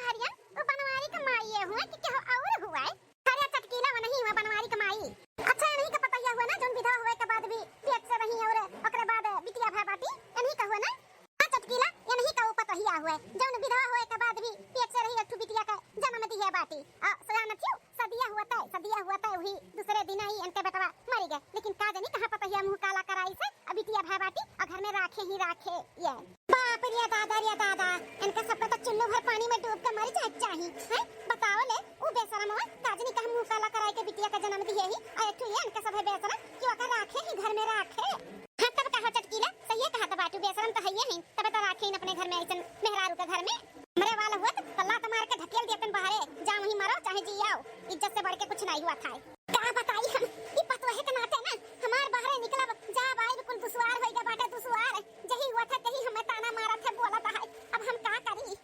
हरियन वो बनवारी कमाई है हुआ कि क्या और हुआ है हरिया चटकीला वो नहीं हुआ बनवारी कमाई। अच्छा नहीं का पता हुआ ना जोन विधवा हुए के बाद भी पेट से रही और ओकरे बाद बिटिया भा बाटी ये नहीं का हुआ ना हां चटकीला ये नहीं का पता हुआ है जोन विधवा हुए के बाद भी पेट से रही एक बिटिया का जन्म दी है बाटी सया न थियो सदिया हुआ था वही दूसरे दिन ही इनके बेटवा मर गए लेकिन का जानी कहां पता हुआ मुंह काला कराई से बिटिया भा बाटी और घर में राखे ही राखे ये बाप रे दादा इनका सब तो चुल्लू भर पानी में डूब के मर जाए चाहिए हैं बताओ ले वो बेशरम हुआ काजनी का मुंह काला कराई के बिटिया का जन्म दिए ही और एक ये इनका सब है बेशरम क्यों कर राखे ही घर में राखे हां तब कहा चटकीला सही है कहा बाटू बेशरम तो है ही तब तो राखे ही अपने घर में ऐसन मेहरारू के घर में मरे वाला हुआ तो कल्ला तो मार के ढकेल दिया तन बाहर जा वहीं मरो चाहे जी आओ इज्जत से बढ़ के कुछ नहीं हुआ था का बताई हम ये पतवा है के नाते ना हमार बाहर निकला जा भाई कुल दुसवार होएगा बाटा दुसवार जही हुआ था तही हमें ताना मारा था बोला था अब हम का करी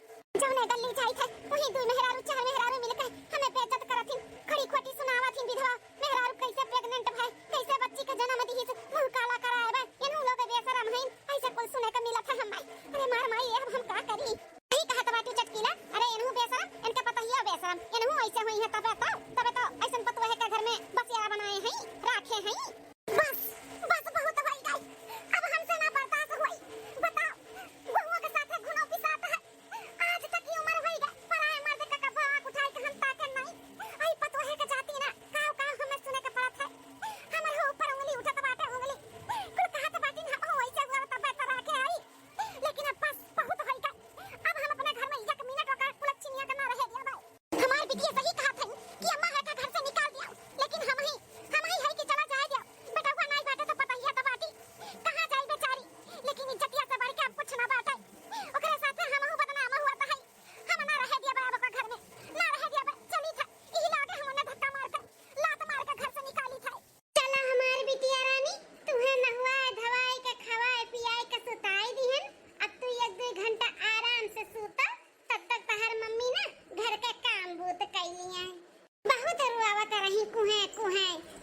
जौने गल्ली जाई थे वही दो मेहरारू चार मेहरारू मिलकर हमें बेइज्जत करथिन खड़ी खोटी सुनावथिन विधवा मेहरारू कैसे प्रेग्नेंट है कैसे बच्ची का जन्म दी है मुंह काला कराए बा इनु लोग बेशरम हैं ऐसे कुल सुने का मिला था हम अरे मार माई अब हम का करी नहीं कहा तबाटू चटकीला अरे इनु बेशरम इनका पता ही है बेशरम इनु ऐसे हुई है तब तो ऐसन पतवा है का घर में बसिया बनाए हैं राखे हैं बस बहुत भाई गई अब हमसे ना बर्दाश्त हुई बताओ बहुओं के साथ घुनो पिसाता है आज तक की उम्र हुई गई पराए मर्द का भाग उठाए के हम ताकत नहीं आई पतवा है के जाती ना काव हमें सुने के पड़त है हमर हो ऊपर उंगली उठत बाटे उंगली कुल कहत बाटी ना हो ऐसे हुआ तब तो राखे आई लेकिन अब बस बहुत होई गई अब हम अपने घर में एक मिनट का कुलच्छिनिया के ना रह दिया भाई हमार बिटिया सही कहा था कि अम्मा है का घर से निकाल दिया लेकिन हम ही है कि चला जाए दिया बेटा को नहीं बाटे तो पता ही है बाटी कहां जाई बेचारी लेकिन इज्जतिया से बढ़ के अब कुछ ना बाटे ओकरे साथ हम हूं बदनाम हुआ था हम ना रह दिया बाबा का घर में ना रह दिया चली था ई लागे हमने धक्का मार कर लात मार के घर से निकाली था चला हमार बिटिया रानी तुम्हें नहवाए धवाए के खवाए पियाए के सुताई दीहन अब तू एक दो घंटा आराम से सूता तब तक तहर मम्मी ना घर के काम बूत कैलियां बहुत रुआवत रही कुहे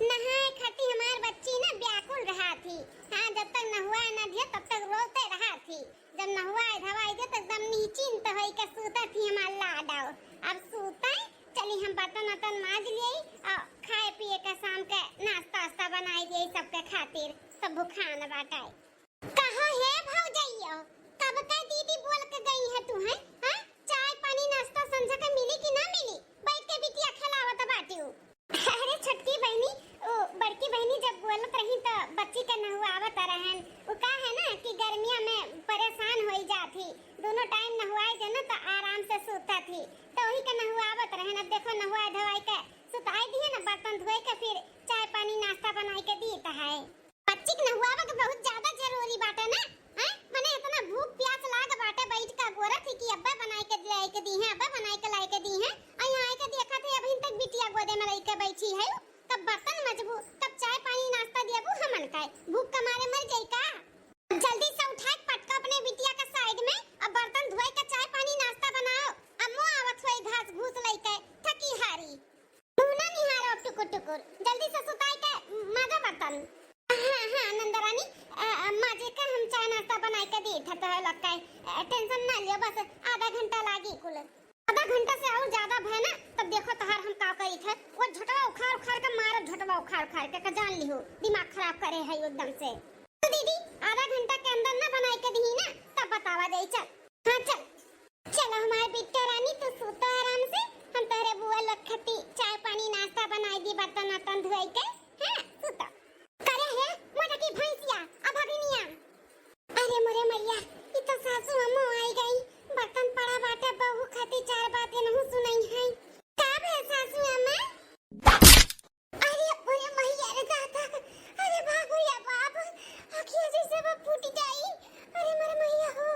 नहाए खाती हमार बच्ची ना व्याकुल रहा थी हां जब तक नहवाए ना दिया तब तक रोते रहा थी जब नहवाए धवाए दिया तब एकदम निश्चिंत होई के सूता थी हमार लाडाओ अब सूता चली हम बर्तन माज लिए और खाए पिए के शाम के नाश्ता बनाई दिए सबके खातिर सब भूखान बाटाए कहां है भौजैया कब का दीदी बोल के गई है तू है हां चाय पानी नाश्ता संझा के मिली कि ना मिली बैठ के बिटिया खिलावत बाटी अरे छोटकी बहनी ओ बड़की बहनी जब बोलत रही तो बच्ची के नहवावत रहन वो का है ना कि गर्मियां में परेशान होई जाती दोनों टाइम नहवाए जे ना तो आराम से सोता थी तो वही के नहवावत रहन अब देखो नहवाए धवाए के सुताई दी है ना बर्तन धोए के फिर चाय पानी नाश्ता बनाई के दी है बच्ची के नहवावे के बहुत ज्यादा जरूरी बाटे ना हैं मने इतना भूख प्यास लाग बाटे बैठ का गोरा थी कि अब्बा बनाई के लाई के दी है अब्बा बनाई के लाई के दी है यहाँ आके देखा थे अभी तक बिटिया गोदे में रही के बैठी है तब बर्तन मजबू तब चाय पानी नाश्ता दिया वो हमन का भूख के मारे मर जाई का जल्दी से उठा के पटका अपने बिटिया के साइड में अब बर्तन धोए के चाय पानी नाश्ता बनाओ अम्मो आवत होई घास घूस लई के थकी हारी मुना निहारो टुकुर जल्दी से सुताई के माजा बर्तन हां नंदरानी माजे का हम चाय नाश्ता बनाई के दी था तो लगता है टेंशन ना लियो बस आधा घंटा लागी कुल आधा घंटा से और ज्यादा भय ना तब देखो तहार हम का करी थे वो झटवा उखाड़ के मारो झटवा उखाड़ के जान लियो दिमाग खराब करे है एकदम से तो दीदी आधा घंटा के अंदर ना बनाई के दी ना तब बतावा दे चल हां चल हमारे बिट्टा रानी तो सोता आराम से हम तेरे बुआ लखती चाय पानी नाश्ता बनाई दी बर्तन धोई के हां सोता करे है मोटा की भैंसिया अब भगिनिया अरे मोरे मैया ई तो सासू अम्मा आई गई बर्तन पड़ा बाटे बहू खाती चार बातें नहीं सुनाई है का है सासू अम्मा अरे मोरे मैया रे दादा अरे भागो या बाप अखिया जैसे वो फूट जाई अरे मोरे मैया हो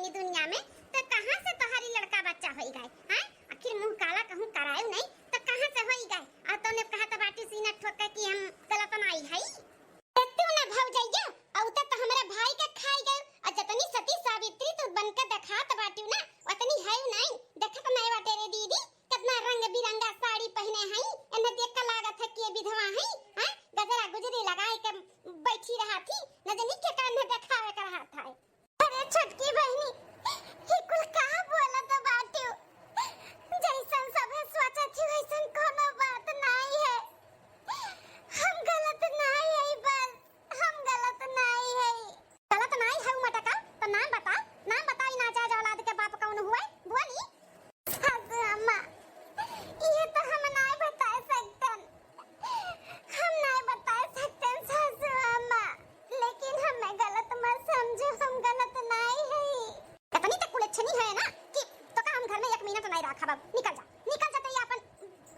नी दुनिया में तो कहां से तोहारी लड़का बच्चा होई गए हैं? आखिर मुंह काला कहूं करायो नहीं तो कहां से होई गए? और तूने कहा तो बाटी सीना ठोक के कि हम गलत नाई है। तू ना भौजैया औ तो हमरा भाई के खाई गए और जतनी सती सावित्री तू बनके दिखात बाटी ना उतनी है नहीं। देखत नहीं बाटे रे दीदी कितना रंग बिरंगा साड़ी पहने हैं। इन्हें देख के लागत है कि ये विधवा है। हैं गजरा गुजरी लगाए के बैठी रहा थी न जानी के कान देखावे कर रहा था। अरे छोटकी बहनी ये कुल का बोला तो बाटी जैसन सब सोचत थी वैसन कोनो बात नहीं है। हम गलत नहीं है बस हम गलत नहीं है। गलत नहीं है मटका तो नाम बता ना जा औलाद के बाप कौन हुआ बोली। सासू अम्मा ये तो हम नहीं बता सकते सासू अम्मा लेकिन हमें गलत मत समझो हम गलत नहीं है। कितनी तक कुलच्छनी है ना कि तो का हम घर में 1 मिनट नहीं रखा बाब निकल जा तो ये अपन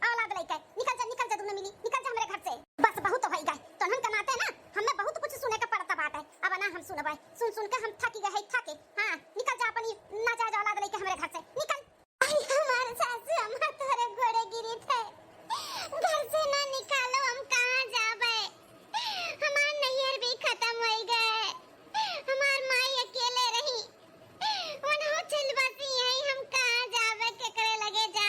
औलाद लेके निकल जा तू मिली निकल जा हमारे घर से। बस बहुत हो गई तो हम कमाते ना हमें बहुत कुछ सुने का पड़ता बात है। अब ना हम सुनबे सुन के हम थक गए थके। हां निकल जा अपनी नाजायज औलाद लेके हमारे घर से निकल। आई हमारे सासू अम्मा तोरे घोड़े गिरी थे घर से ना निकालो हम कहां जाबे। हमार नैयर भी खत्म हो गए हमार माई अकेले रही वनहो चल बसी है हम कहां जाबे केकरे लगे जा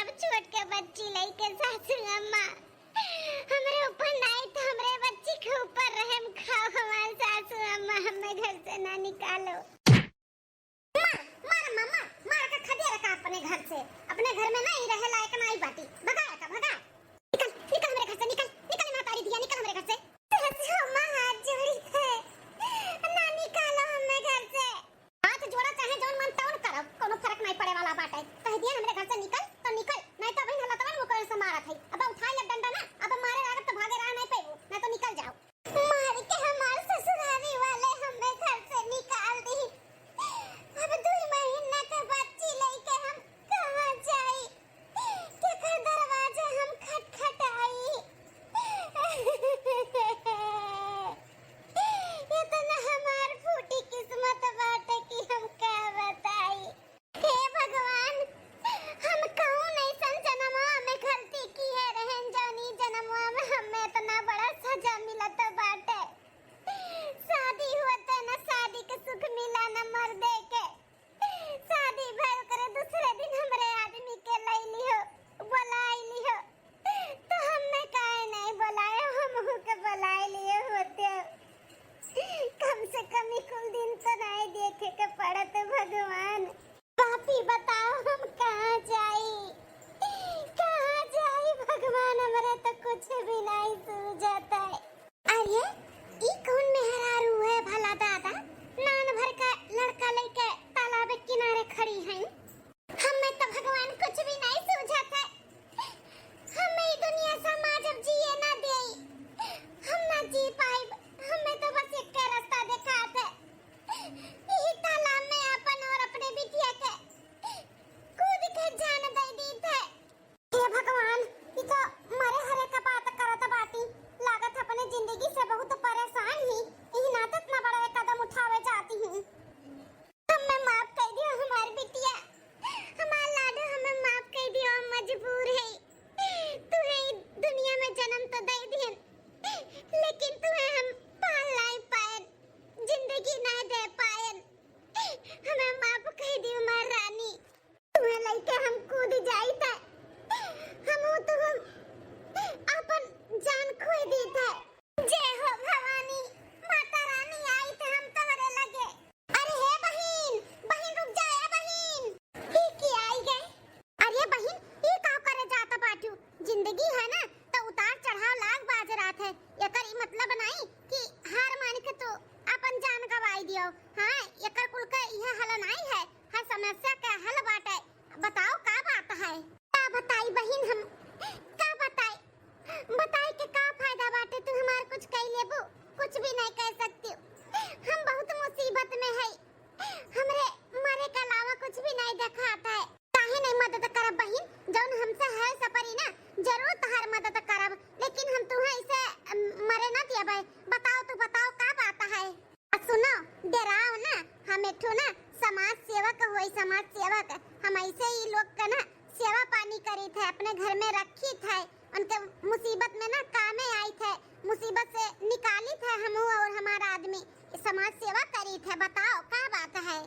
समाज सेवक हम ऐसे ही लोग का ना सेवा पानी करी थे, अपने घर में रखी थे, उनके मुसीबत में ना कामे आई थे, मुसीबत से निकाली थे हम और हमारा आदमी समाज सेवा करी थे। बताओ क्या बात है।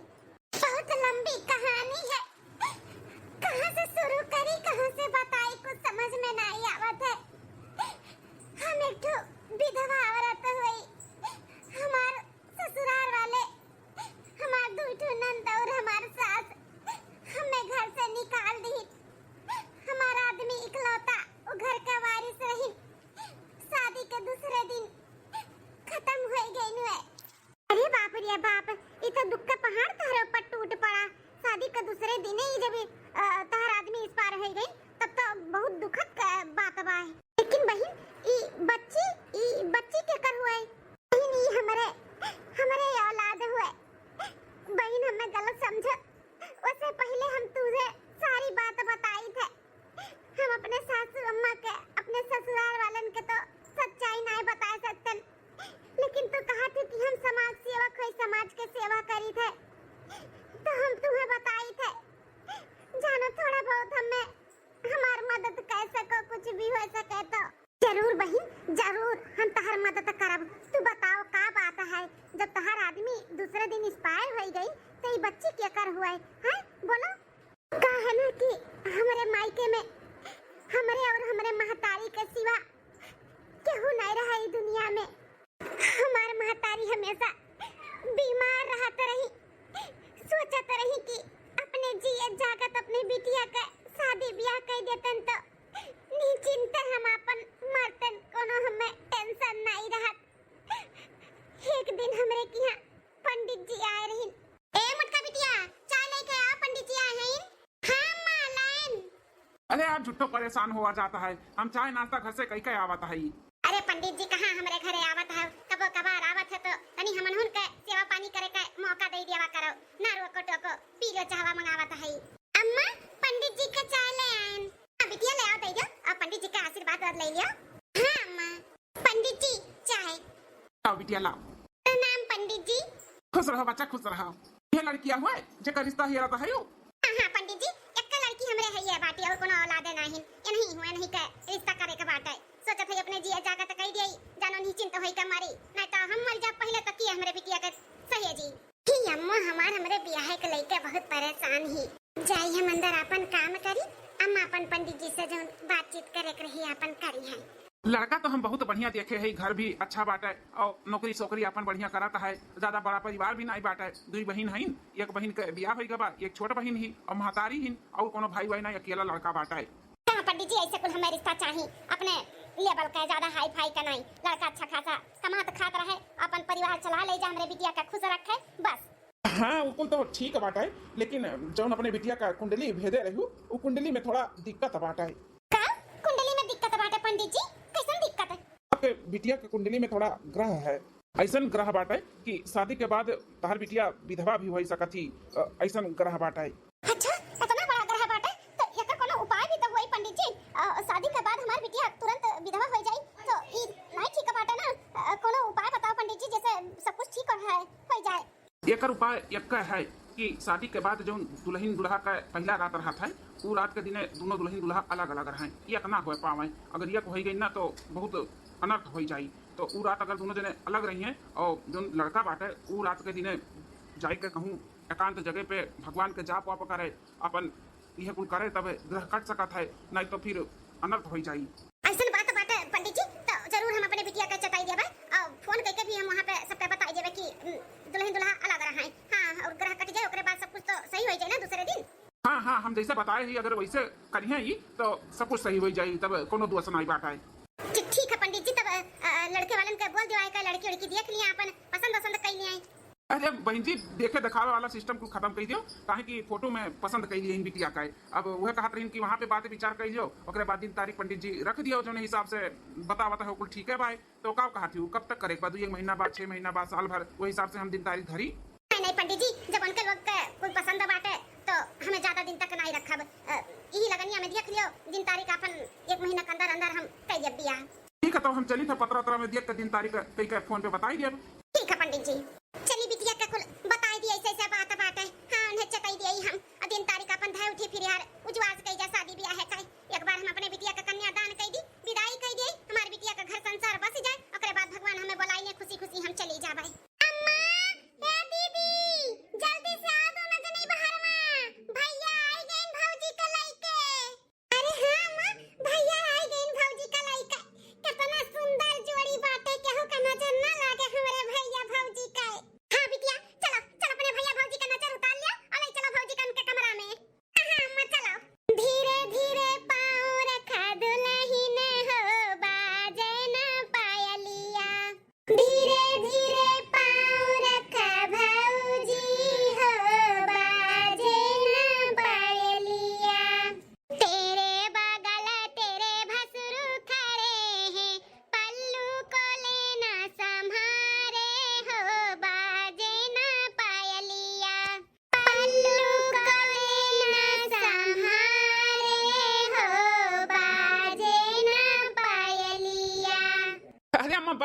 बहुत लंबी कहानी है, कहाँ से शुरू करी कहाँ से बताई कुछ समझ में नहीं आवत है। हम एक तो विधवा औरत हुई, हमार ससुराल वाले हमार दूठो नंद और हमार सास हमें घर से निकाल दी। हमारा आदमी इकलौता वो घर का वारिस रही, शादी के दूसरे दिन खत्म हो गई नु। अरे बाप रे बाप, ये तो दुख का पहाड़ तारे ऊपर टूट पड़ा। शादी के दूसरे दिन ही जब तार आदमी इस पार हो गई तब तो बहुत दुखद बात बा। लेकिन बहन ई बच्ची के कर हुए बहन, ई हमारे औलाद हुए बहन। हमें गलत समझ, उससे पहले हम तुझे सारी बात बताई थे। हम अपने सासू अम्मा के अपने ससुराल वालन के तो सच्चाई नहीं बता सकते, लेकिन तू कहा थी कि हम समाज सेवक है, समाज के सेवा करी थे तो हम तुम्हें बताई थे। जानो थोड़ा बहुत हमें हमार मदद कर सको, कुछ भी हो सके तो जरूर बहन, जरूर हम तहर मदद करब। तू बताओ का बात है, जब तहर आदमी दूसरे दिन एक्सपायर हो गई तो ये बच्ची क्या कर हुआ है बोलो। का है ना कि हमारे मायके में हमारे और हमारे महतारी के सिवा केहू नहीं रहा इस दुनिया में। हमार महतारी हमेशा बीमार रहत रही, सोचत रही कि अपने जिए जागत अपने बिटिया के शादी ब्याह कर देतन तो निश्चिंत हम अपन मरतन, कोनो हमें टेंशन नहीं रहत। एक दिन हमरे के यहाँ पंडित जी आए रही। ए मुटका बिटिया चाय लेके आ, पंडित जी आए हैं। हाँ मालन। अरे आप झुट्टो परेशान हुआ जाता है, हम चाय नाश्ता घर से कई आवता है। अरे पंडित जी कहाँ हमारे घरे आवत है, कबो कभार आवत है तो तनी हमन हुन के सेवा पानी करे का मौका दे दिया करो ना। रोको टोको पी लो, चाहवा मंगावत है। अम्मा पंडित जी का चाय ले आए। बिटिया ले आओ, दे दो और पंडित जी का आशीर्वाद और ले लियो। हाँ अम्मा। पंडित जी चाय। आओ बिटिया लाओ। प्रणाम पंडित जी। खुश रहो बच्चा, खुश रहो। ये लड़किया हुआ जेकर रिश्ता ही रहता है। हाँ पंडित जी, एक लड़की हमरे है ये बाटी और कोनो औलाद नहीं, ये नहीं हुआ नहीं का रिश्ता करे का बात है। सोचत है अपने जिया जागा त कह देई, जानो निश्चिंत होई के मारी, नहीं तो हम मर जा पहले तक की हमरे बिटिया के सही जी। ही अम्मा हमरे ब्याह के लेके बहुत परेशान ही। जाई हम अंदर अपन काम करी, अम्मा अपन पंडित जी से जो बातचीत करे के रही अपन करी है। लड़का तो हम बहुत बढ़िया देखे है, घर भी अच्छा बाटे और नौकरी सोकरी अपन बढ़िया कराता है। ज्यादा बड़ा परिवार भी नहीं बाटे, दुई बहन है, एक बहन के ब्याह हो गया, एक छोट बहन ही और महतारी ही और कोनो भाई भाई नहीं, अकेला लड़का बाटे। पंडित जी ऐसे कुल हमें रिश्ता चाहिए, अपने लेवल का, ज्यादा हाई फाई का नहीं। लड़का अच्छा खासा कमात खात रहे, अपन परिवार चला ले जा, हमरे बिटिया का खुश रखे बस। हाँ वो तो ठीक बात है, लेकिन जौन अपने बिटिया का कुंडली भेजे रही वो कुंडली में थोड़ा दिक्कत बात है। का कुंडली में दिक्कत बात है पंडित जी? कैसन दिक्कत है? आपके बिटिया के कुंडली में थोड़ा ग्रह है, ऐसा ग्रह बात है कि शादी के बाद तहर बिटिया विधवा भी हो सकती, ऐसा ग्रह बात है। अच्छा इतना बड़ा ग्रह बात है तो एकर कोनो उपाय भी तो होई पंडित जी? शादी के बाद हमार बिटिया तुरंत विधवा हो जाई तो ई नहीं ठीक बात है ना। कोनो उपाय बताओ पंडित जी जिससे सब कुछ ठीक हो जाए। एकर उपाय एक है कि शादी के बाद जो दुल्हन दुल्हा का पहला रात रहा था वो रात के दिने दोनों दुल्हन दुल्हा अलग अलग रहे, एक ना हो पावे। अगर एक हो गई ना तो बहुत अनर्थ हो जाई। तो वो रात अगर दोनों जने अलग रही हैं और जो लड़का बाटे वो रात के दिने जाए के कहूँ एकांत जगह पे भगवान के जाप वाप करे, अपन यह कुल करे तब ग्रह कट सकता है, नहीं तो फिर अनर्थ हो जाई। ऐसा बात बाटे पंडित जी तो जरूर हम अपने बिटिया का चटाई देबे और फोन करके भी हम वहां पे सबके बताई देबे कि दुल्हन दुल्हा अलग रहा है। हाँ और ग्रह कट जाए ओकरे बाद सब कुछ तो सही हो जाए ना दूसरे दिन। हाँ हम जैसे बताए ही अगर वैसे करिए ही तो सब कुछ सही हो जाए, तब कोनो दोष नहीं बात है। ठीक है पंडित जी, तब लड़के वालन के बोल दिया है, लड़की लड़की देख लिया, अपन पसंद कर लिया है। अरे बहन जी देखे दिखावे वाला सिस्टम को खत्म कर दियो, काहे कि फोटो में पसंद कर लिए बिटिया का। अब वह कहत रही कि वहाँ पे बात विचार कर लियो, ओकरे बाद दिन तारीख पंडित जी रख दियो, जो हिसाब से बतावता है कुल ठीक है भाई। तो का कहा थी कब तक करे, बाद 1 महीना बाद, 6 महीना बाद, साल भर, वो हिसाब से हम दिन तारीख धरी। नहीं पंडित जी, जब उनके लोग के कोई पसंद बाटे तो हमें ज्यादा दिन तक नहीं रखब, यही लगनिया में देख लियो, दिन तारीख अपन 1 महीना के अंदर अंदर हम कर दिया बियाह। ठीक है तो हम चली था पत्र में देख के दिन तारीख कई के फोन पे बताई दिया। ठीक है पंडित जी, चली बिटिया का कुल बताई दिया, ऐसे बात है। हाँ उन्हें चटाई दिया हम।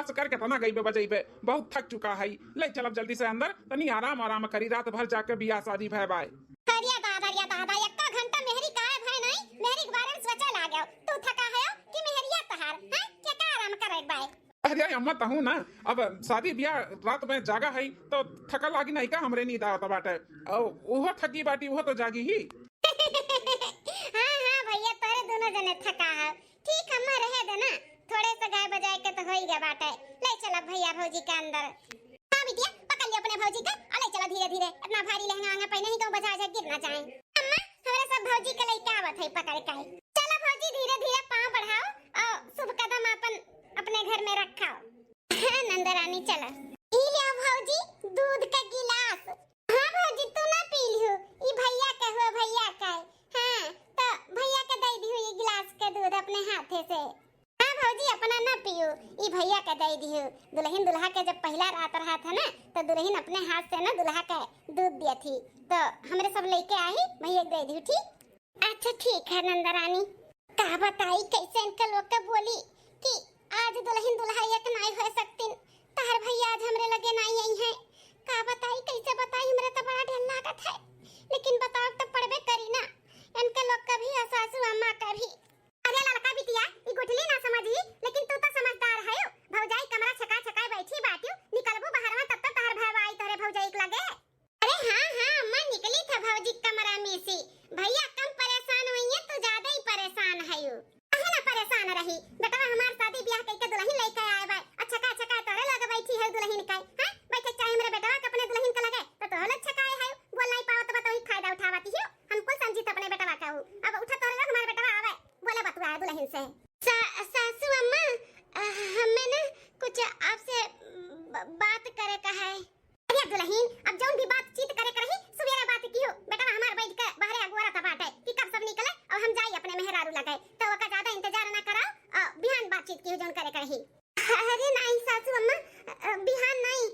बस कर कितना गई बजई पे, बहुत थक चुका है। ले चल अब जल्दी से अंदर, तनी आराम आराम करी, रात भर जाके बियाह शादी भय बाय। अरे दादा एक घंटा मेहरी काय भाई नहीं, मेहरी के बारे में सोचा लागो। तू थका है कि मेहरिया तहार हैं के का आराम करे बाय। अरे अम्मा तहू ना, अब शादी ब्याह रात में जागा है तो थका लागी नहीं का, हमरे नींद आवत बाटे। ओहो थकी बाटी, वो तो जागी ही। हाँ भैया तोरे दोनों जने थका है। ठीक अम्मा रहे देना, थोड़े से गाय बजाए के तो हो ही गया बाटे। ले चला भैया भौजी के अंदर। हाँ बिटिया पकड़ लिया अपने भौजी का, ले चला धीरे धीरे, इतना भारी लहंगा आंगे पहने ही तो बजा जा गिरना चाहे। अम्मा हमारे सब भौजी के लइका आवत है पकड़ के। चलो भौजी धीरे धीरे पांव बढ़ाओ और शुभ कदम अपन अपने घर में रखाओ। हाँ नंदरानी चलो। ई लिया भौजी दूध का गिलास। हाँ भौजी तू ना पी लियो, ई भैया का हुआ, भैया का है। हाँ तो भैया के दे दियो ये गिलास का दूध अपने हाथे से। हाँ भौजी अपना ना पियो, ई भैया के दे दियो। दुल्हन दुल्हा के जब पहला रात रहा था ना तो दुल्हन अपने हाथ से ना दुल्हा का दूध दिया थी, तो हमरे सब लेके आई, भैया दे दियो। ठीक अच्छा ठीक है नंदरानी। का बताई कैसे इनके लोग के बोली कि आज दुल्हन दुल्हा एक नहीं हो सकती, तार भैया आज हमरे लगे नहीं आई है। का बताई कैसे बताई, हमरे तो बड़ा डर लागत है, लेकिन बताओ तो पड़बे करी ना इनके लोग का भी और सासू अम्मा का भी। अरे लड़का बिटिया ई गुठली ना समझी, लेकिन तू तो समझदार है। भौजाई कमरा छका छकाए बैठी बाटियो, निकलबो बाहरवा तब तक तार भैया आई तोरे भौजाई के लगे। अरे हाँ अम्मा निकली था भौजी कमरा में से। भैया कम परेशान हुई है तो ज्यादा ही परेशान है यू। अहे ना परेशान रही बेटा, हमार शादी ब्याह कइके दुल्हन लेके आए बा, अच्छा का तोरे लगे बैठी है दुल्हन का। हां बैठे चाहे हमरे बेटा के अपने दुल्हन के लगे तो तोरे छकाए है, बोल नहीं पाओ तो बताओ फायदा उठावती हो। हमको समझी तो अपने बेटा का हूं, अब उठा तोरे लगे हमारे बेटा आवे बोले बतुआ है दुल्हन से। सासू अम्मा हमें ना कुछ आपसे बात करे का है। अरे दुल्हन अब जौन भी बातचीत करे करही सवेरे बात की हो बेटा, हमार बैठ के बाहर अगुआरा था बाटे कि कब सब निकले और हम जाई अपने मेहरारू लगे, तो ओका ज्यादा इंतजार ना कराओ और बिहान बातचीत की हो जौन करे करही। अरे नहीं सासू अम्मा बिहान नहीं,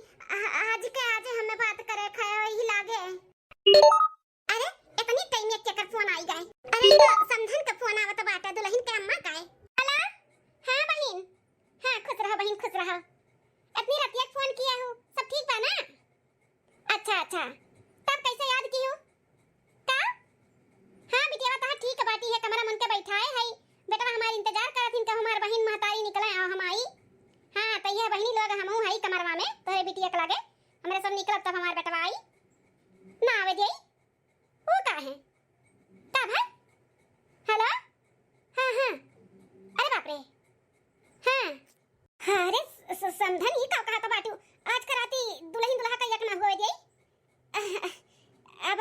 आज के आज हमें बात करे खाए ही लागे। अरे इतनी टाइम में केकर फोन आई गए। अरे तो समधन का फोन आवत बाटे दुल्हन के अम्मा का है। हेलो हां बहन, हां खुश रहो बहन खुश रहो। इतनी रात एक फोन किया हो, सब ठीक बा ना? अच्छा तब कैसे याद की हो का? हां बिटिया बता ठीक बाटी है, कमरा मन के बैठाए है बेटा, हमार इंतजार करत हिन के हमार बहन महतारी निकले और हम आई। हां त यह बहनी लोग हमहु हई कमरवा में तोरे बिटिया के लागे, हमरे सब निकलत तब हमार बेटवा आई ना आवे देई। वो का है का भाई? हेलो हां अरे बाप रे हां अरे समधन ही का कहा तो बाटू आज का राती दुल्हन दुल्हा का एक ना हो जाई। अब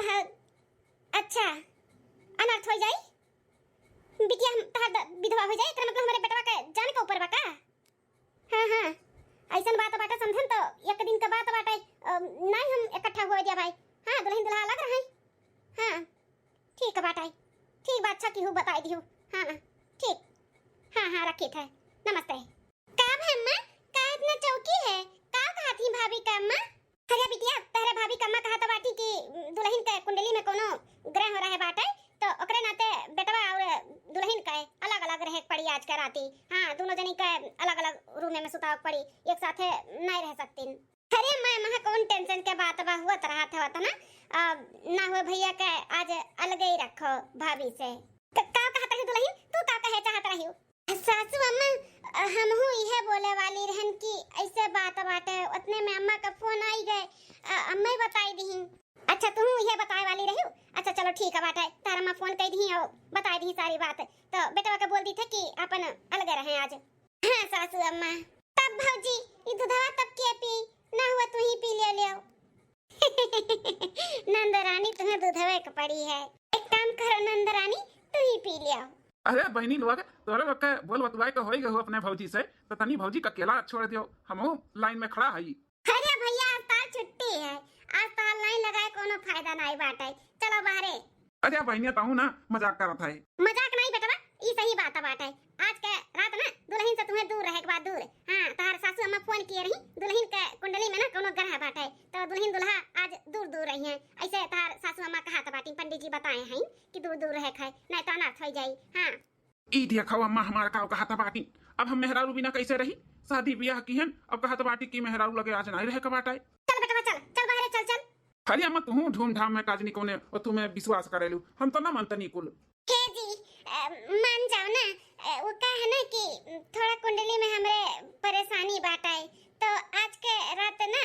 अच्छा अनर्थ हो जाई बिटिया, हम तहार विधवा हो जाई, मतलब हमारे बेटवा के जान के ऊपर बा का? हां ऐसन बात बाटे समझन, तो एक दिन का बात बाटे नहीं हम इकट्ठा हो जा भाई। हां दुल्हन दुल्हा अलग रहे। हां ठीक है बाटे, ठीक बात अच्छा की हो बताई दियो। हां ठीक हां रखी है नमस्ते। का अम्मा का इतना चौकी है का कहा थी भाभी का अम्मा? अरे बिटिया तेरे भाभी का अम्मा कहा तो बाटी कि दुल्हन के कुंडली में कोनो ग्रह हो रहा है बाटे, तो ओकरे नाते बेटवा और दुल्हन का अलग अलग रहे पड़ी आज का राती। हां दोनों जनी का अलग अलग रूम में सुताव पड़ी, एक साथे नहीं रह सकतीन। अरे मैं महा कौन टेंशन के बात बा हुआ तरह था ना, ना हो भैया के आज अलग ही रखो भाभी से। का कहत रही दुल्हन, तू का कहे चाहत रही? सासू अम्मा हम हूँ यह बोले वाली रहन की ऐसे बात बाटे, उतने में अम्मा का फोन आई गए, अम्मा ही बताई दी। अच्छा तुम यह बताए वाली रही? अच्छा चलो ठीक है बाटे, तारा अम्मा फोन कर दी और बताई दी सारी बात, तो बेटा का बोल दी थे कि अपन अलग रहे आज। हाँ सासू अम्मा तब भौजी ये दूधवा तब के पी ना हुआ तू ही पी ले नंदरानी तुम्हें दूधवे का पड़ी है, एक काम करो नंदरानी तू ही पी ले। अरे बहनी लोग तोरे लोग के बोल बतवाए तो होई गए हो अपने भौजी से, तो तनी भौजी का अकेला छोड़ दियो, हमहु लाइन में खड़ा हई। अरे भैया आज तार छुट्टी है, आज तार लाइन लगाए कोनो फायदा नहीं बाटे, चलो बाहरे। अरे बहनिया ताहू ना मजाक करत है। मजाक नहीं बेटा, ई सही बात बाटे। आज के रात ना दुल्हन से तुम्हें दूर रहे के बाद दूर। हां तार सासू अम्मा फोन किए रही, दुल्हन के कुंडली में ना कोनो ग्रह बाटे, तो दुल्हन दुल्हा आज दूर दूर रही हैं। ऐसे तार सासू अम्मा कहा था बाटी, पंडित जी बताए हैं कि दूर दूर रहे खाए नहीं तो अनर्थ हो जाई। हां ई देखो अम्मा हमार का कहा था बाटी, अब हम मेहरारू बिना कैसे रही? शादी ब्याह की हन, अब कहत बाटी की मेहरारू लगे आज नहीं रहे कबाटाई। चल बेटा चल चल बाहर चल चल। खाली अम्मा तू धूमधाम में काजनी कोने और तुम्हें विश्वास करेलू, हम तो ना मानतनी कुल। हे जी मान जाओ ना। वो का है ना कि थोड़ा कुंडली में हमरे परेशानी बाटाई, तो आज के रात ना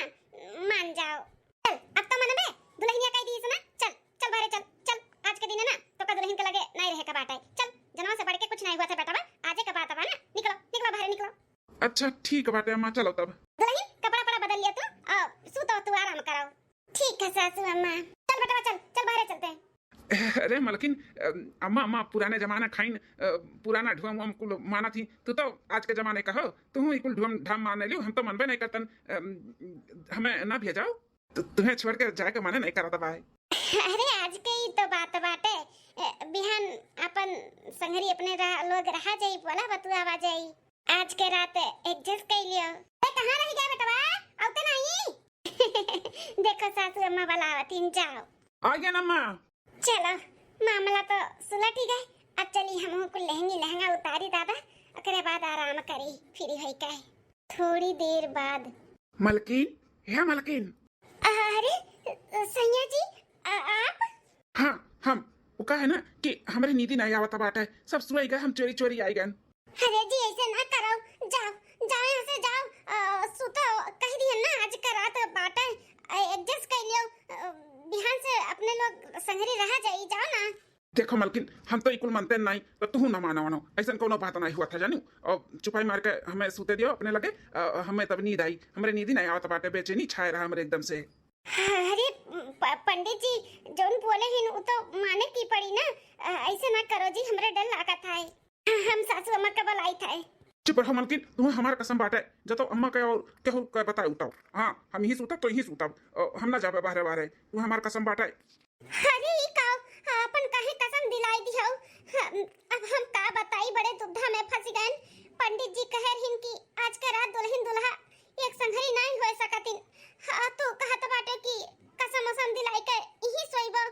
मान जाओ। चल अब तो मनबे दुल्हनिया कह दी ना। चल चल बाहर चल चल। आज के दिन है ना तो का दुल्हन के लगे नहीं रहे का बाटाई। चल जनवा से बढ़ के कुछ नहीं हुआ था बेटा, आजे का बात है ना। निकलो निकलो बाहर निकलो। अच्छा ठीक बाटे अम्मा, चलो तब। दुल्हन कपड़ा पड़ा बदल लिया तू और सूतो तू आराम कराओ। ठीक है सासू अम्मा। चल बेटा चल चल बाहर चलते हैं। अरे मलकिन अम्मा अम्मा पुराने जमाना खाइन पुराना ढुआम हम कुल माना थी, तू तो आज के जमाने का हो, तू ही कुल ढुआम ढाम मान लियो, हम तो मनबे नहीं करतन। हमें ना भेजाओ, तुम्हें छोड़ के जाए के माने नहीं करता भाई। अरे आज के ही तो बात बाटे। बिहान अपन संगरी अपने लोग रहा जाई बोला बतुआ आवा जाई। आज के रात एडजस्ट कर लियो। ए कहां रह गया बेटा? आउते नहीं। देखो सासू अम्मा वाला आवतीन जाओ। आ गया ना अम्मा। चलो मामला तो सुलट ही गए। अब चली हम को लहंगा उतारी दादा, अकरे बाद आराम करी फिर होई कहे। थोड़ी देर बाद मलकिन है मलकिन। अरे सैया जी आप? हाँ हम वो का है ना कि हमारे नीति नहीं आवता बाटे, सब सोई गए, हम चोरी चोरी आई गए। अरे जी ऐसे ना करो, जाओ जाओ यहाँ से जाओ। सुतो कह दिया ना आज का रात बाटे एडजस्ट कर लियो। बिहान से अपने लोग संगरी रहा जाई, जाओ ना। देखो मलकिन हम तो इकुल मानते नहीं, तो तू ना मानो वानो ऐसा कोनो बात नहीं हुआ था जानू। और चुपाई मार के हमें सूते दियो अपने लगे, हमें तब नींद आई, हमारे नींद नहीं आवता बाटे, बेचैनी छाए रहा हमारे एकदम से। अरे पंडित जी जोन बोले ही वो तो माने की पड़ी ना। ऐसे ना करो जी, हमरे डर लागत है। हम सासू अम्मा का बुलाई था। चुप रहो मलकिन, तुम्हें हमारा कसम बाटे, जब तो अम्मा के और केहू के बताए उताओ। हाँ हम ही सूतब तो ही सूतब, हम ना जाबे बाहरे बाहरे, तुम्हें हमारा कसम बाटे। अरे ई काओ अपन काहे कसम दिलाई दियो? अब हम का बताई, बड़े दुविधा में फंस गए। पंडित जी कह रहिन कि आज के रात दुल्हन दुल्हा एक संघरी नहीं हो सकतिन। हां तो कहत बाटे कि कसम असम दिलाई के यही सोइबो।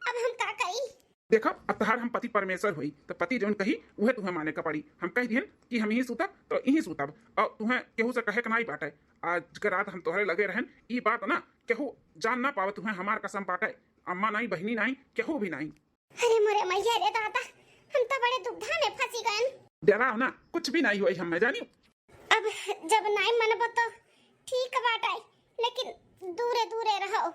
अब हम का करी? देखो अब तहार हम पति परमेश्वर हुई, तो पति जोन कही उहे तुम्हें माने का पड़ी। हम कह दिहन कि हम ही सूतब तो यही सूतब, और तुम्हें केहू से कहे के नहीं बाटे। आज के रात हम तोहरे लगे रहन, ई बात ना केहू जान ना पावे, तुम्हें हमार कसम बाटे। अम्मा नहीं, बहनी नहीं, केहू भी नहीं। अरे मोरे मैया रे दादा, हम तो बड़े दुविधा में फंसी गए। डराओ ना, कुछ भी नहीं हुई, हम जानियो। अब जब नहीं मनबो तो ठीक बाटे, लेकिन दूरे दूरे रहो।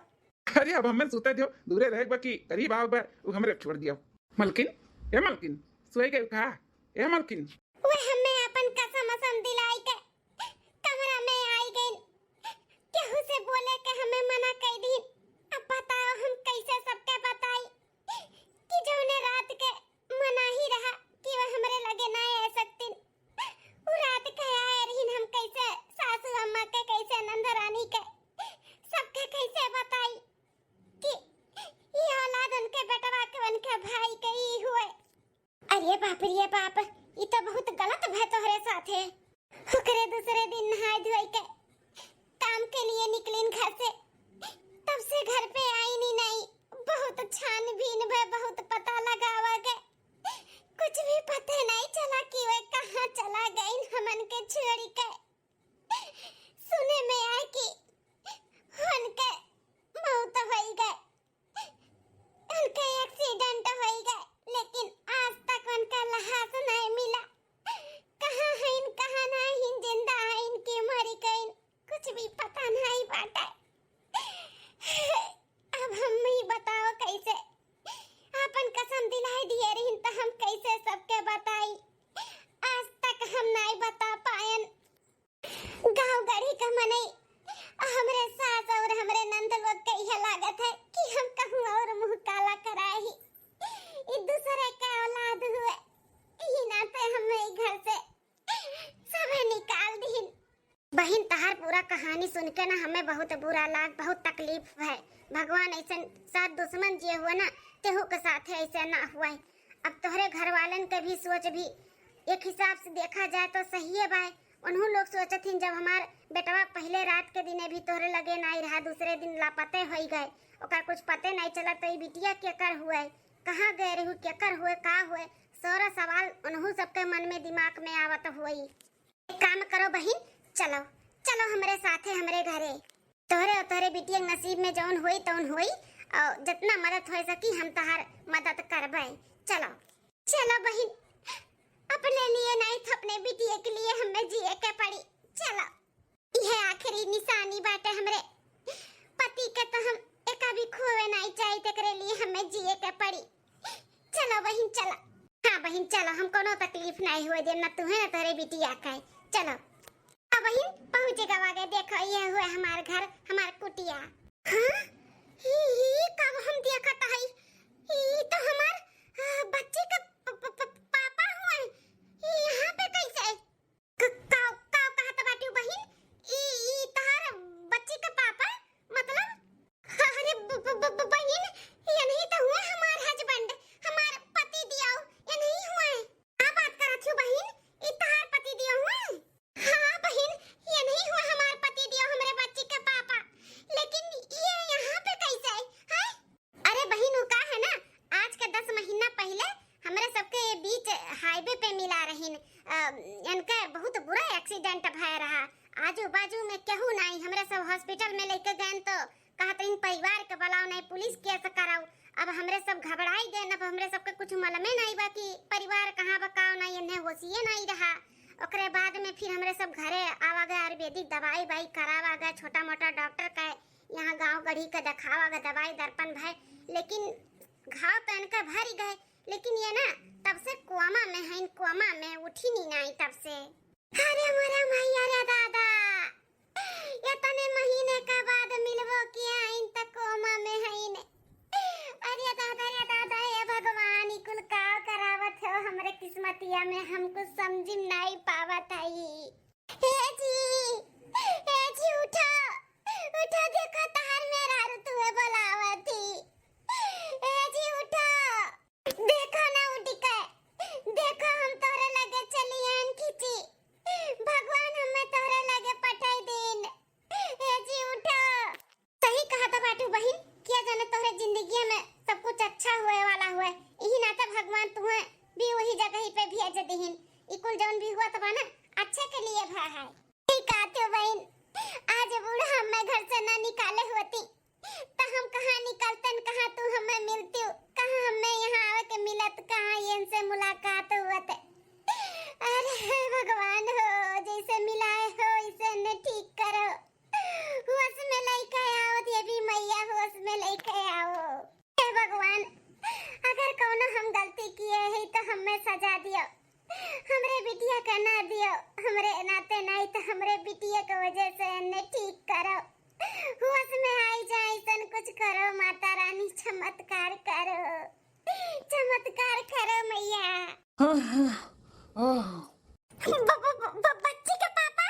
अरे अब हमें सूते दियो, दूरे रहे बाकी करीब आओ बे, वो हमरे छोड़ दियो। मलकिन ए मलकिन सोए गए का? ए मलकिन वे हमें अपन कसम असम दिलाई के कमरा में आई गई। केहू से बोले के हमें मना कर दी। अब बताओ हम कैसे सबके बताई कि जोने रात के मना ही रहा कि वह हमरे लगे ना आ सकती। वो रात के आए रहीन, हम कैसे सासू अम्मा के, कैसे नंदरानी के, सबके कैसे बताई कि ये औलाद उनके बेटवा के उनके भाई के ही हुए। अरे बाप रे बाप, ये तो बहुत गलत भय तोहरे साथ है। ओकरे दूसरे दिन नहाय धोई के काम के लिए निकलिन घर से, तब से घर पे आई नहीं। बहुत छानबीन भय, बहुत पता लगावा गए, कुछ भी पता नहीं चला कि वे कहाँ चला गई हमन के छोड़ के। सुने में आया कि उनके मौत हो गए, उनके एक्सीडेंट हो गए, लेकिन आज तक उनका लाश नहीं मिला। कहाँ है इन, कहाँ नहीं इन, जिंदा है इनकी मरी गई, कुछ भी पता नहीं बाटा। अब हम ही बताओ कैसे? अपन कसम दिलाई दिए रही तो हम कैसे सबके बताई? आज तक हम नहीं बता पायन। गांव गढ़ी का मने हमरे सास और हमरे नंद लोग के यह लागत है कि हम कहूँ और मुंह काला कराही। एक दूसरे का औलाद हुए, यही नाते हमें घर से सब निकाल दीन। बहन तहार पूरा कहानी सुन के ना हमें बहुत बुरा लाग, बहुत तकलीफ है। भगवान ऐसे साथ दुश्मन जे हुआ ना तेहू के साथ ऐसे ना हुआ। अब तोहरे घर वालन के भी सोच भी एक हिसाब से देखा जाए तो सही है भाई। उन्हों लोग सोचथिन जब हमार बेटवा पहले रात के दिने भी तोहरे लगे नहीं रहा, दूसरे दिन लापते हो गए, ओकर कुछ पते नहीं चला तो ये बिटिया केकर हुए, कहाँ गए रहू, केकर हुए, का हुए, सारा सवाल उन्हों सबके मन में दिमाग में आवत हुई। एक काम करो बहन, चलो चलो हमरे साथे हमरे घरे। तोहरे और तोहरे बिटिया के नसीब में जौन होई तौन होई, और जितना मदद हो सकी हम तहार मदद करबे। चलो चलो बहन, अपने लिए नहीं तो अपने बिटिया के लिए हमें जिए के पड़ी। चलो यह आखिरी निशानी बाटे हमरे पति के, तो हम एक भी खोवे नहीं चाहिए, तेरे लिए हमें जिए के पड़ी। चलो बहन चलो। हाँ बहन चलो, हम कोनो तकलीफ नहीं हुए देम, ना तुम्हें ना तेरे बिटिया का। चलो अब बहन पहुंचेगा आगे, देखो ये हुआ हमार घर, हमार कुटिया। हाँ ही कब हम देखा था, ये तो हमार बच्चे का पापा हुए। यहाँ पे कैसे काव काव कहत बाटी बहन, ई तहार बच्चे का पापा मतलब? अरे बहन ये नहीं तो हुए हमार हस्बैंड, हमार पति दिया, ये नहीं हुए। क्या बात करत हो बहन, ई तहार पति दिया हुए? हाँ बहन ये नहीं हुआ हमार पति दिया हमारे बच्चे के पापा, लेकिन ये यहाँ पे कैसे है? अरे बहन वो का है ना, आज के 10 महीना पहले हमारे सबके बीच हाईवे पे मिला रहीन, इनका बहुत बुरा एक्सीडेंट भय रहा। आजू बाजू में केहू नहीं, हमारे सब हॉस्पिटल में लेके गए तो कहते इन परिवार के बुलाओ, नहीं पुलिस केस कराओ। अब हमरे सब घबराई गए, अब हमरे सबके कुछ मालूम नहीं बा कि परिवार कहाँ बकाओ, नहीं इन्हें होशिये नहीं रहा। ओकरे बाद में फिर हमरे सब घरे आवा गए, आयुर्वेदिक दवाई बाई करावा गए, छोटा मोटा डॉक्टर का यहाँ गांव गढ़ी के दिखावा गए, दवाई दर्पण भय, लेकिन घाव तो इनका भर गए। लेकिन ये ना तब से कोमा में है, इन कोमा में उठी नहीं तब से। अरे मोरा मैया रे दादा, ये तने महीने का बाद मिलबो किया, इन तक कोमा में है इन। अरे दादा रे दादा, ये भगवान ई कुल का करावत हो हमरे किस्मतिया में, हमको समझ नहीं पावत है। हे जी उठो उठो, देखो तार मेरा ऋतु बोलावत थी। हे जी उठो, देखो ना उठ के, देखो हम तोरे लगे चलियन खींची, भगवान हमें तोरे लगे पठाई दिन। हे जी उठो। सही कहा तो बाटू बहन, किया जाने तोहरे जिंदगी में सब कुछ अच्छा हुए वाला हुए, यही नाता भगवान तुम्हें भी वही जगह ही पे भेज देहिन। इकुल जौन भी हुआ तो बना अच्छे के लिए भा है। ठीक आते हो बहन, आज बूढ़ा हमें घर से ना निकाले होती तो हम कहाँ निकलते, कहाँ तू हमें मिलती, कहाँ हमें यहाँ आवे के मिलत, कहाँ ये इनसे मुलाकात हुआ। अरे भगवान हो, जैसे मिलाए हो इसे ने ठीक करो, होश में लेके आओ, ये भी मैया होश में लेके आओ। हे भगवान, अगर कोनो हम गलती किए है तो हमें सजा दियो, हमरे बिटिया का ना दियो, हमरे नाते नहीं तो हमरे बिटिया की वजह से इन्हें ठीक करो, होश में आई जाए, सन कुछ करो माता रानी, चमत्कार करो, चमत्कार करो मैया। बच्ची के पापा,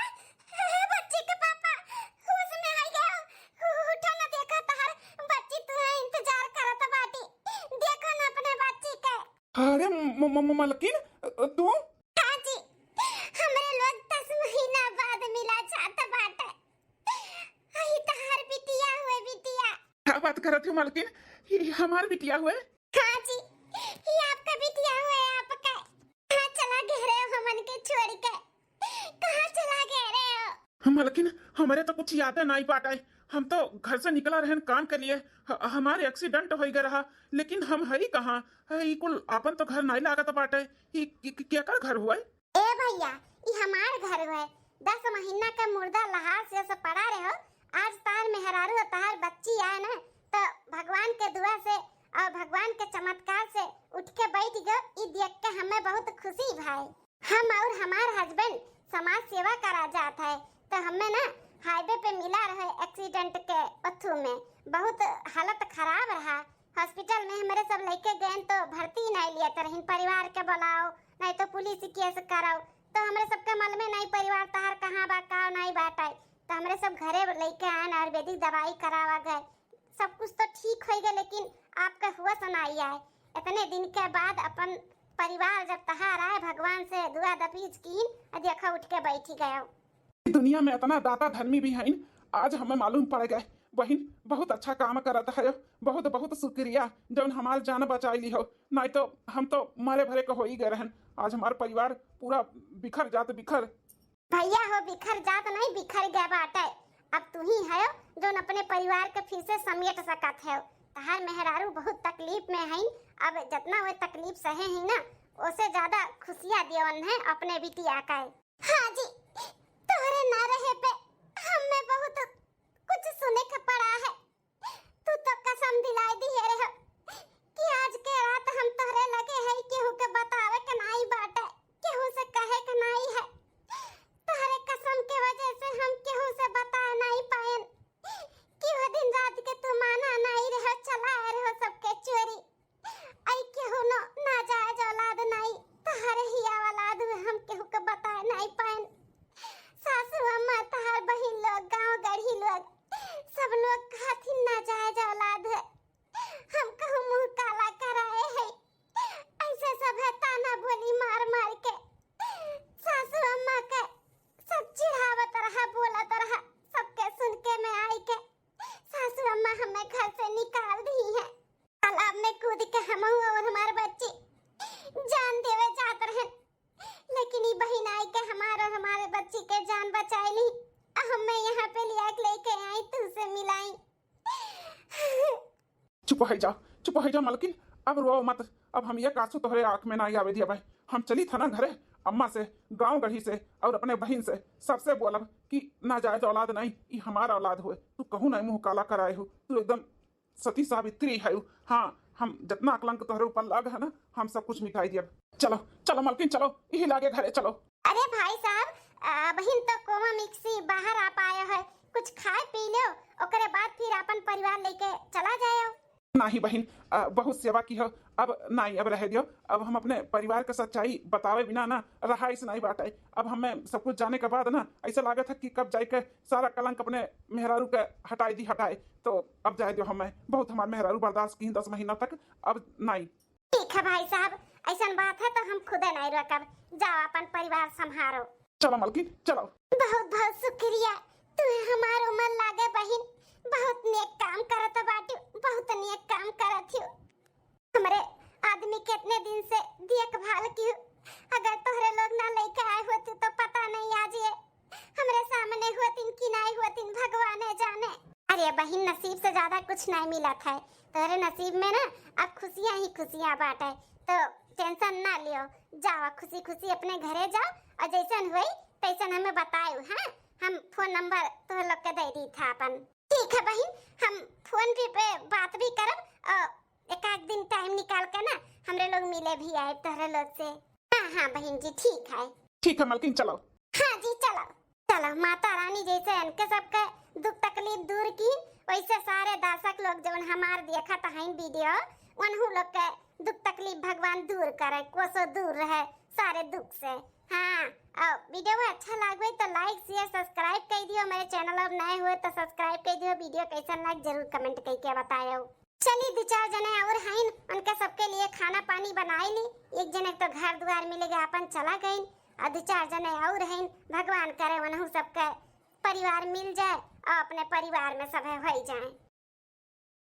बच्ची के पापा होश में आई गए, उठो ना, देखो तहार बच्ची तुम्हें इंतजार करत बाटी, देखो ना अपने बच्ची के। अरे मलकिन तू? हाँ जी, हमरे लोग 10 महीना बाद मिला चाहत बाटे, आई तहार बिटिया हुए बिटिया। क्या बात करत हो मलकिन, ये हमार बिटिया हुए? हाँ जी, ये आपका बिटिया हुए, आपका। कहाँ चला गए रहे हो हमन के छोड़ के, कहाँ चला गए रहे हो? मलकिन हमारे तो कुछ याद नहीं पाता है, हम तो घर से निकला रहन काम के लिए, हमारे एक्सीडेंट हो गया रहा, लेकिन हम है ही कहाँ, है कुल अपन तो घर नहीं लागत बाटे। क्या का घर हुआ? ए भैया, ये हमार घर हुआ, 10 महीना का मुर्दा लहार से पड़ा रहे हो, आज तार मेहरारू तार बच्ची आए ना, तो भगवान के दुआ से और भगवान के चमत्कार से उठ के बैठ गए। ये देख के हमें बहुत खुशी भाई, हम और हमार हस्बैंड समाज सेवा करा जाता है, तो हमें ना हाईवे पे मिला रहे एक्सीडेंट के पथू में, बहुत हालत खराब रहा, हॉस्पिटल में हमारे सब लेके गए तो भर्ती नहीं लिया तरह, परिवार के बुलाओ नहीं तो पुलिस केस कराओ, तो हमारे सबके मन में नहीं परिवार तहार कहाँ बा का नहीं बाटा, तो हमारे सब घरे लेके आए, आयुर्वेदिक दवाई करावा गए, सब कुछ तो ठीक हो गया, लेकिन आपका हुआ सुनाई आए इतने दिन के बाद अपन परिवार जब तहार आए, भगवान से दुआ दपीज की, देखा उठ के बैठी गया। दुनिया में इतना दाता धर्मी भी है, आज हमें मालूम पड़ गए। बहन बहुत अच्छा काम करता है, बहुत बहुत शुक्रिया जौन हमार जान बचाई ली हो, नहीं तो हम तो मरे भरे को हो ही गए रहन। आज हमारा परिवार पूरा बिखर जात बिखर। भैया हो बिखर जात नहीं बिखर गए बाटे। अब तू ही है जो अपने परिवार के फिर से समेट सकत है। तहार मेहरारू बहुत तकलीफ में है। अब जितना वो तकलीफ सहे ही ना उससे ज्यादा खुशियां दियवन है अपने बिटिया का। हाँ जी, तोहरे ना रहे पे हमें बहुत कुछ सुने का पड़ा है। तू तो कसम दिलाई दी है रे कि आज के रात हम तोहरे लगे है केहू के बतावे के नाई बाटे, केहू से कहे के नाई है। तोहरे कसम के वजह से हम केहू से बता नहीं पाएन कि वो दिन रात के तू माना नहीं रहे चला रहे सबके चोरी। आई केहू नो ना जायज औलाद नहीं, तोहरे ही औलाद हम केहू के बता नहीं पाएन। सासू अम्मा तहार बहिन लोग गांव गढ़ी लोग सब लोग कहथिन ना जायज औलाद है। हम कहूँ मुंह काला कराए है। ऐसे सब है ताना बोली मार मार के सासू अम्मा के सब चिढ़ावत रहा बोलत रहा। सबके सुन के मैं आई के सासू अम्मा हमें घर से निकाल दी है। तालाब में कूद के हम और हमारे बच्चे जान देवे जात रहे, लेकिन ये बहन आई के हमारे बच्ची के जान बचाई ली। हमें यहाँ पे लिया के लेके आई तुझसे मिलाई। चुप हो जा मालकिन, अब रो मत। अब हम ये कासू तोहरे आंख में ना आवे दिया भाई। हम चली था ना घरे अम्मा से गांव गढ़ी से और अपने बहन से सबसे बोलब कि ना जायज औलाद नहीं, ये हमारा औलाद हुए। तू कहूँ ना मुंह काला कराए हो, तू एकदम सती सावित्री है। हाँ, हम जितना कलंक तोहरे ऊपर लग है ना हम सब कुछ मिटाई दिया। चलो चलो मालकिन चलो, यही लागे घरे चलो। अरे भाई साहब, बहन तो कोमा मिक्सी बाहर आ पाया है, कुछ खाए पी लो ओकरे बाद फिर अपन परिवार लेके चला जाओ। नहीं बहन, बहुत सेवा की हो, अब नहीं अब रह दियो। अब हम अपने परिवार का सच्चाई बतावे बिना ना रहा इस नहीं बाटे। अब हमें सब कुछ जाने के बाद ना ऐसा लगा था कि कब जाके सारा कलंक अपने मेहरारू के हटाए। तो अब जाए दियो। हमें बहुत हमारे मेहरारू बर्दाश्त की 10 महीना तक, अब नहीं। ठीक है भाई साहब, ऐसा बात है तो हम खुदे नहीं रखब। जाओ अपन परिवार संभालो। चलो मालकिन चलो। बहुत बहुत शुक्रिया, तुम्हें हमारो मन लागे बहन। बहुत नेक काम करत बाटू, बहुत नेक काम करत हो। हमरे आदमी कितने दिन से देखभाल की। अगर तोहरे लोग ना लेके आए होते तो पता नहीं आज ये हमरे सामने होतिन कि नहीं होतिन, भगवान जाने। अरे बहन, नसीब से ज्यादा कुछ नहीं मिला था। तोहरे नसीब में ना अब खुशियां ही खुशियां बाटे, तो टेंशन ना लियो। जाओ खुशी खुशी अपने घरे जाओ और जैसन हुई तैसन हमें बताओ। हाँ, हम फोन नंबर तोहर लोग के दे दी था अपन। ठीक है बहन, हम फोन पे बात भी करब और एक आध दिन टाइम निकाल के ना हमरे लोग मिले भी आए तोहरे लोग से। हाँ बहन जी, ठीक है। ठीक है मालकिन चलो। हाँ जी चलो चलो। माता रानी जैसे इनके सबके दुख तकलीफ दूर की, वैसे सारे दर्शक लोग जो हमार देखा था वीडियो उन्हों लोग के दुख तकलीफ भगवान दूर करे, कोसो दूर रहे सारे दुख से। हाँ, वीडियो अच्छा लगे तो लाइक शेयर सब्सक्राइब कर दियो। मेरे चैनल अब नए हुए तो सब्सक्राइब कर दियो। वीडियो कैसा लगे जरूर कमेंट करके बताओ। चलिए 2-4 जने और हैं, उनके सबके लिए खाना पानी बनाई ली। एक जने तो घर द्वार मिलेगा अपन चला गए, और 2-4 जने और हैं। भगवान करे उन्हों सबके परिवार मिल जाए और अपने परिवार में सब हो जाए।